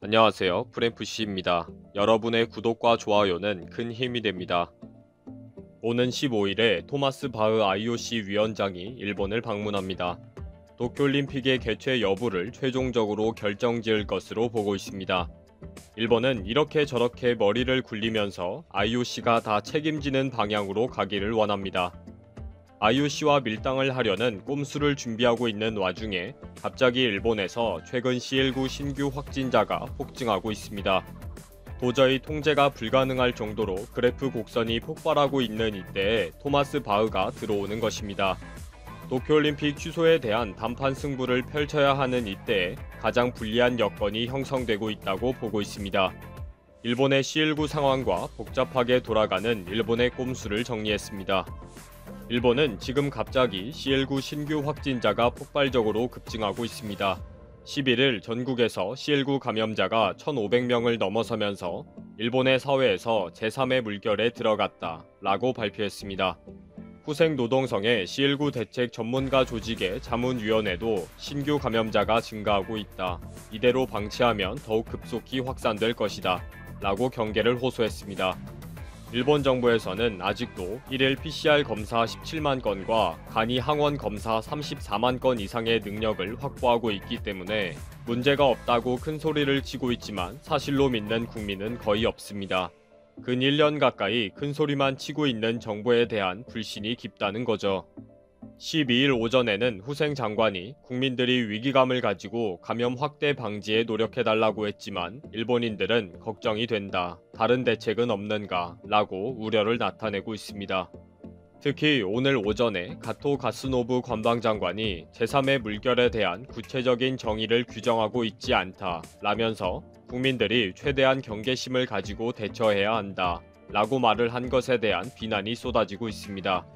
안녕하세요. 프랭프시입니다. 여러분의 구독과 좋아요는 큰 힘이 됩니다. 오는 15일에 토마스 바흐 IOC 위원장이 일본을 방문합니다. 도쿄올림픽의 개최 여부를 최종적으로 결정지을 것으로 보고 있습니다. 일본은 이렇게 저렇게 머리를 굴리면서 IOC가 다 책임지는 방향으로 가기를 원합니다. IOC와 밀당을 하려는 꼼수를 준비하고 있는 와중에 갑자기 일본에서 최근 CL9 신규 확진자가 폭증하고 있습니다. 도저히 통제가 불가능할 정도로 그래프 곡선이 폭발하고 있는 이때에 토마스 바흐가 들어오는 것입니다. 도쿄올림픽 취소에 대한 단판 승부를 펼쳐야 하는 이때에 가장 불리한 여건이 형성되고 있다고 보고 있습니다. 일본의 CL9 상황과 복잡하게 돌아가는 일본의 꼼수를 정리했습니다. 일본은 지금 갑자기 CL9 신규 확진자가 폭발적으로 급증하고 있습니다. 11일 전국에서 CL9 감염자가 1,500명을 넘어서면서 일본의 사회에서 제3의 물결에 들어갔다 라고 발표했습니다. 후생노동성의 CL9 대책 전문가 조직의 자문위원회도 신규 감염자가 증가하고 있다. 이대로 방치하면 더욱 급속히 확산될 것이다. 라고 경계를 호소했습니다. 일본 정부에서는 아직도 1일 PCR 검사 17만 건과 간이 항원 검사 34만 건 이상의 능력을 확보하고 있기 때문에 문제가 없다고 큰 소리를 치고 있지만 사실로 믿는 국민은 거의 없습니다. 근 1년 가까이 큰 소리만 치고 있는 정부에 대한 불신이 깊다는 거죠. 12일 오전에는 후생 장관이 국민들이 위기감을 가지고 감염 확대 방지에 노력해달라고 했지만 일본인들은 걱정이 된다. 다른 대책은 없는가? 라고 우려를 나타내고 있습니다. 특히 오늘 오전에 가토 가스노부 관방장관이 제3의 물결에 대한 구체적인 정의를 규정하고 있지 않다. 라면서 국민들이 최대한 경계심을 가지고 대처해야 한다. 라고 말을 한 것에 대한 비난이 쏟아지고 있습니다.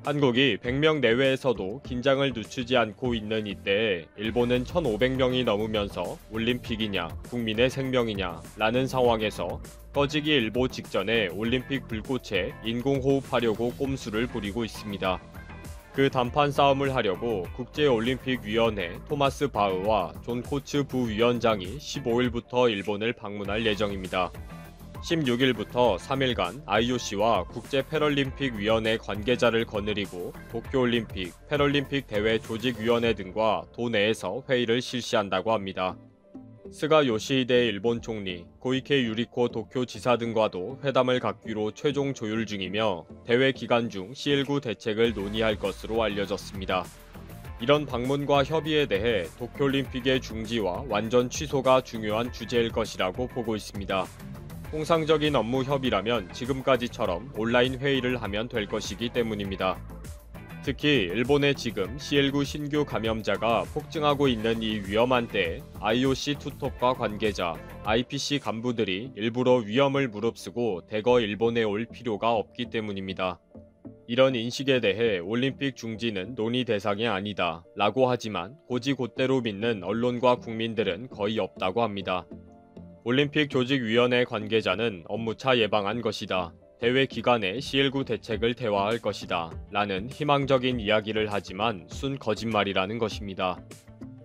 한국이 100명 내외에서도 긴장을 늦추지 않고 있는 이때에 일본은 1,500명이 넘으면서 올림픽이냐 국민의 생명이냐 라는 상황에서 꺼지기 일보 직전에 올림픽 불꽃에 인공호흡하려고 꼼수를 부리고 있습니다. 그 단판 싸움을 하려고 국제올림픽위원회 토마스 바흐와 존 코츠 부위원장이 15일부터 일본을 방문할 예정입니다. 16일부터 3일간 IOC와 국제패럴림픽위원회 관계자를 거느리고 도쿄올림픽, 패럴림픽 대회 조직위원회 등과 도내에서 회의를 실시한다고 합니다. 스가 요시히데 일본 총리, 고이케 유리코 도쿄지사 등과도 회담을 갖기로 최종 조율 중이며 대회 기간 중 CL9 대책을 논의할 것으로 알려졌습니다. 이런 방문과 협의에 대해 도쿄올림픽의 중지와 완전 취소가 중요한 주제일 것이라고 보고 있습니다. 통상적인 업무 협의라면 지금까지처럼 온라인 회의를 하면 될 것이기 때문입니다. 특히 일본의 지금 CL9 신규 감염자가 폭증하고 있는 이 위험한 때에 IOC 투톱과 관계자, IPC 간부들이 일부러 위험을 무릅쓰고 대거 일본에 올 필요가 없기 때문입니다. 이런 인식에 대해 올림픽 중지는 논의 대상이 아니다 라고 하지만 고지곳대로 믿는 언론과 국민들은 거의 없다고 합니다. 올림픽 조직위원회 관계자는 업무차 예방한 것이다. 대회 기간에 CL9 대책을 대화할 것이다. 라는 희망적인 이야기를 하지만 순 거짓말이라는 것입니다.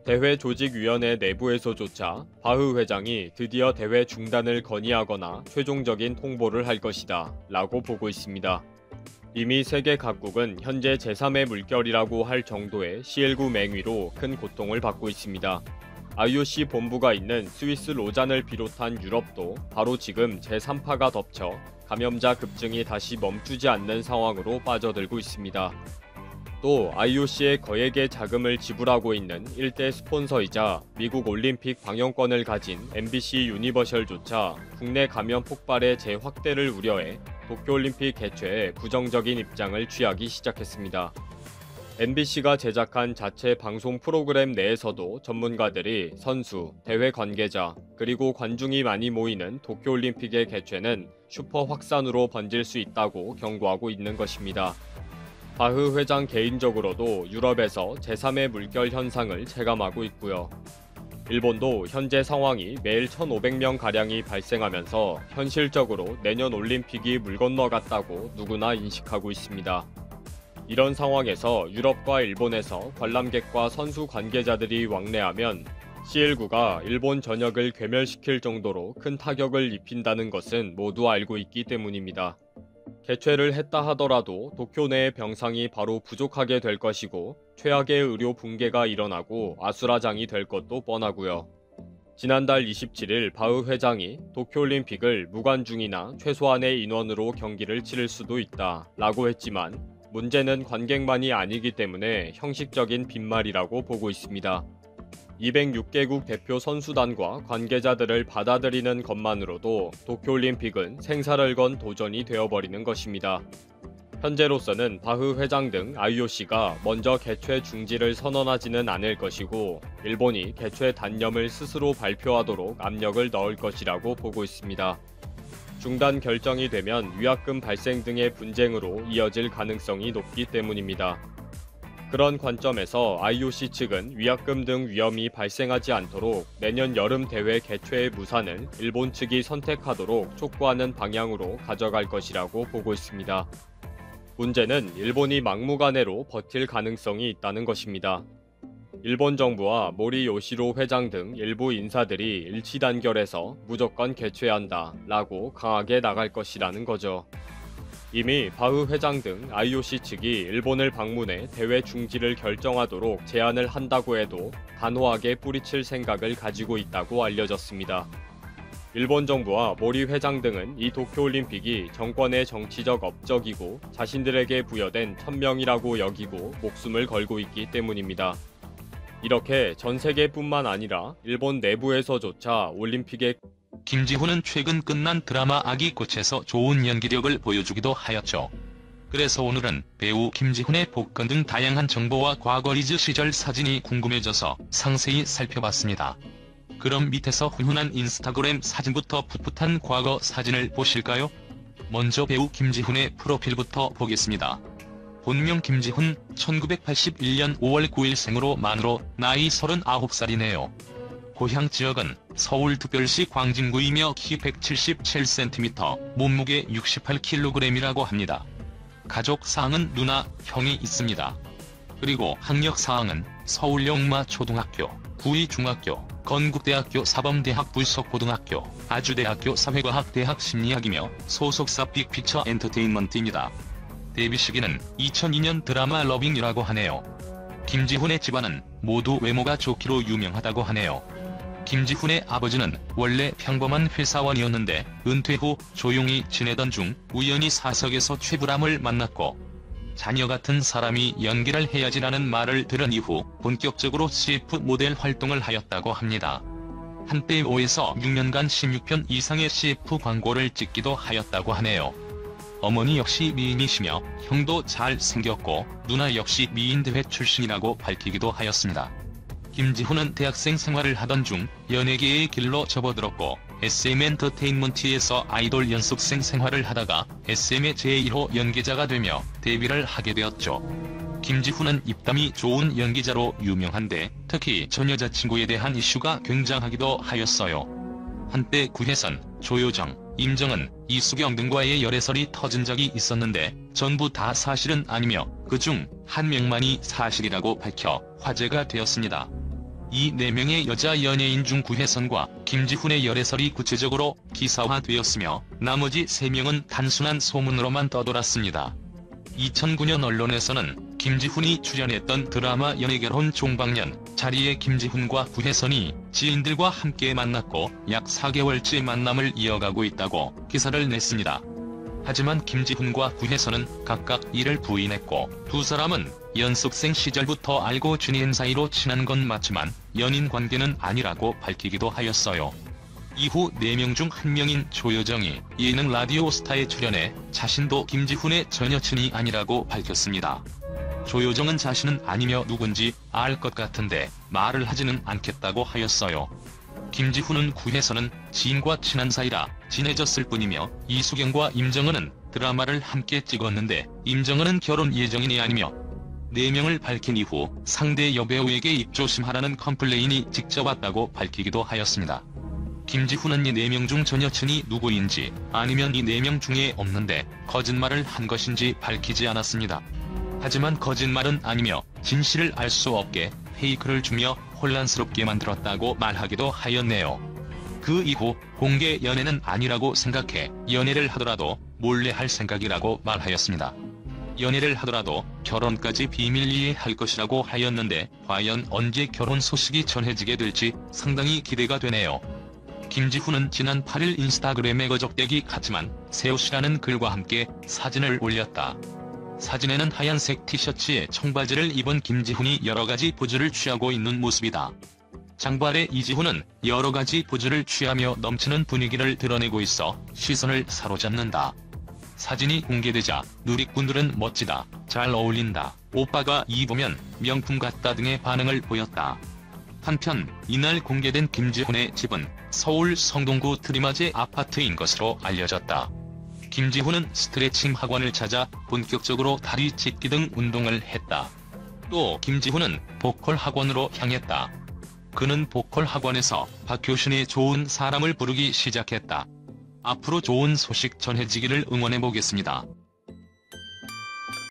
대회 조직위원회 내부에서조차 바흐 회장이 드디어 대회 중단을 건의하거나 최종적인 통보를 할 것이다. 라고 보고 있습니다. 이미 세계 각국은 현재 제3의 물결이라고 할 정도의 CL9 맹위로 큰 고통을 받고 있습니다. IOC 본부가 있는 스위스 로잔을 비롯한 유럽도 바로 지금 제3파가 덮쳐 감염자 급증이 다시 멈추지 않는 상황으로 빠져들고 있습니다. 또 IOC의 거액의 자금을 지불하고 있는 일대 스폰서이자 미국 올림픽 방영권을 가진 MBC 유니버셜조차 국내 감염 폭발의 재확대를 우려해 도쿄올림픽 개최에 부정적인 입장을 취하기 시작했습니다. MBC가 제작한 자체 방송 프로그램 내에서도 전문가들이 선수, 대회 관계자, 그리고 관중이 많이 모이는 도쿄올림픽의 개최는 슈퍼 확산으로 번질 수 있다고 경고하고 있는 것입니다. 바흐 회장 개인적으로도 유럽에서 제3의 물결 현상을 체감하고 있고요. 일본도 현재 상황이 매일 1,500명가량이 발생하면서 현실적으로 내년 올림픽이 물 건너갔다고 누구나 인식하고 있습니다. 이런 상황에서 유럽과 일본에서 관람객과 선수 관계자들이 왕래하면 CL9가 일본 전역을 괴멸시킬 정도로 큰 타격을 입힌다는 것은 모두 알고 있기 때문입니다. 개최를 했다 하더라도 도쿄 내의 병상이 바로 부족하게 될 것이고 최악의 의료 붕괴가 일어나고 아수라장이 될 것도 뻔하고요. 지난달 27일 바흐 회장이 도쿄올림픽을 무관중이나 최소한의 인원으로 경기를 치를 수도 있다 라고 했지만 문제는 관객만이 아니기 때문에 형식적인 빈말이라고 보고 있습니다. 206개국 대표 선수단과 관계자들을 받아들이는 것만으로도 도쿄올림픽은 생사를 건 도전이 되어버리는 것입니다. 현재로서는 바흐 회장 등 IOC가 먼저 개최 중지를 선언하지는 않을 것이고 일본이 개최 단념을 스스로 발표하도록 압력을 넣을 것이라고 보고 있습니다. 중단 결정이 되면 위약금 발생 등의 분쟁으로 이어질 가능성이 높기 때문입니다. 그런 관점에서 IOC 측은 위약금 등 위험이 발생하지 않도록 내년 여름 대회 개최의 무산을 일본 측이 선택하도록 촉구하는 방향으로 가져갈 것이라고 보고 있습니다. 문제는 일본이 막무가내로 버틸 가능성이 있다는 것입니다. 일본 정부와 모리 요시로 회장 등 일부 인사들이 일치단결해서 무조건 개최한다 라고 강하게 나갈 것이라는 거죠. 이미 바흐 회장 등 IOC 측이 일본을 방문해 대회 중지를 결정하도록 제안을 한다고 해도 단호하게 뿌리칠 생각을 가지고 있다고 알려졌습니다. 일본 정부와 모리 회장 등은 이 도쿄올림픽이 정권의 정치적 업적이고 자신들에게 부여된 천명이라고 여기고 목숨을 걸고 있기 때문입니다. 이렇게 전 세계뿐만 아니라 일본 내부에서조차 올림픽에 김지훈은 최근 끝난 드라마 아기꽃에서 좋은 연기력을 보여주기도 하였죠. 그래서 오늘은 배우 김지훈의 복권 등 다양한 정보와 과거 리즈 시절 사진이 궁금해져서 상세히 살펴봤습니다. 그럼 밑에서 훈훈한 인스타그램 사진부터 풋풋한 과거 사진을 보실까요? 먼저 배우 김지훈의 프로필부터 보겠습니다. 본명 김지훈, 1981년 5월 9일 생으로 만으로 나이 39살이네요. 고향 지역은 서울특별시 광진구이며 키 177cm, 몸무게 68kg이라고 합니다. 가족사항은 누나, 형이 있습니다. 그리고 학력사항은 서울영마초등학교, 구이중학교, 건국대학교 사범대학 부석고등학교, 아주대학교 사회과학대학 심리학이며 소속사 빅피처 엔터테인먼트입니다. 데뷔 시기는 2002년 드라마 러빙이라고 하네요. 김지훈의 집안은 모두 외모가 좋기로 유명하다고 하네요. 김지훈의 아버지는 원래 평범한 회사원이었는데 은퇴 후 조용히 지내던 중 우연히 사석에서 최불암을 만났고 자녀 같은 사람이 연기를 해야지라는 말을 들은 이후 본격적으로 CF 모델 활동을 하였다고 합니다. 한때 5에서 6년간 16편 이상의 CF 광고를 찍기도 하였다고 하네요. 어머니 역시 미인이시며 형도 잘 생겼고 누나 역시 미인대회 출신이라고 밝히기도 하였습니다. 김지훈은 대학생 생활을 하던 중 연예계의 길로 접어들었고 SM엔터테인먼트에서 아이돌 연습생 생활을 하다가 SM의 제1호 연기자가 되며 데뷔를 하게 되었죠. 김지훈은 입담이 좋은 연기자로 유명한데 특히 전 여자친구에 대한 이슈가 굉장하기도 하였어요. 한때 구혜선, 조효정, 임정은, 이수경 등과의 열애설이 터진 적이 있었는데 전부 다 사실은 아니며 그중 한 명만이 사실이라고 밝혀 화제가 되었습니다. 이 4명의 여자 연예인 중 구혜선과 김지훈의 열애설이 구체적으로 기사화되었으며 나머지 3명은 단순한 소문으로만 떠돌았습니다. 2009년 언론에서는 김지훈이 출연했던 드라마 연애결혼 종방년 자리에 김지훈과 구혜선이 지인들과 함께 만났고 약 4개월째 만남을 이어가고 있다고 기사를 냈습니다. 하지만 김지훈과 구혜선은 각각 이를 부인했고 두 사람은 연습생 시절부터 알고 지낸 사이로 친한 건 맞지만 연인 관계는 아니라고 밝히기도 하였어요. 이후 4명 중 1명인 조효정이 예능 라디오 스타에 출연해 자신도 김지훈의 전 여친이 아니라고 밝혔습니다. 조효정은 자신은 아니며 누군지 알 것 같은데 말을 하지는 않겠다고 하였어요. 김지훈은 구혜선은 지인과 친한 사이라 친해졌을 뿐이며 이수경과 임정은은 드라마를 함께 찍었는데 임정은은 결혼 예정인이 아니며 4명을 밝힌 이후 상대 여배우에게 입조심하라는 컴플레인이 직접 왔다고 밝히기도 하였습니다. 김지훈은 이 4명 중 전 여친이 누구인지 아니면 이 4명 중에 없는데 거짓말을 한 것인지 밝히지 않았습니다. 하지만 거짓말은 아니며 진실을 알 수 없게 페이크를 주며 혼란스럽게 만들었다고 말하기도 하였네요. 그 이후 공개 연애는 아니라고 생각해 연애를 하더라도 몰래 할 생각이라고 말하였습니다. 연애를 하더라도 결혼까지 비밀리에 할 것이라고 하였는데 과연 언제 결혼 소식이 전해지게 될지 상당히 기대가 되네요. 김지훈은 지난 8일 인스타그램에 거적대기 같지만 새 옷이라는 글과 함께 사진을 올렸다. 사진에는 하얀색 티셔츠에 청바지를 입은 김지훈이 여러가지 포즈를 취하고 있는 모습이다. 장발의 이지훈은 여러가지 포즈를 취하며 넘치는 분위기를 드러내고 있어 시선을 사로잡는다. 사진이 공개되자 누리꾼들은 멋지다, 잘 어울린다, 오빠가 입으면 명품 같다 등의 반응을 보였다. 한편 이날 공개된 김지훈의 집은 서울 성동구 트리마제 아파트인 것으로 알려졌다. 김지훈은 스트레칭 학원을 찾아 본격적으로 다리 찢기 등 운동을 했다. 또 김지훈은 보컬 학원으로 향했다. 그는 보컬 학원에서 박효신의 좋은 사람을 부르기 시작했다. 앞으로 좋은 소식 전해지기를 응원해보겠습니다.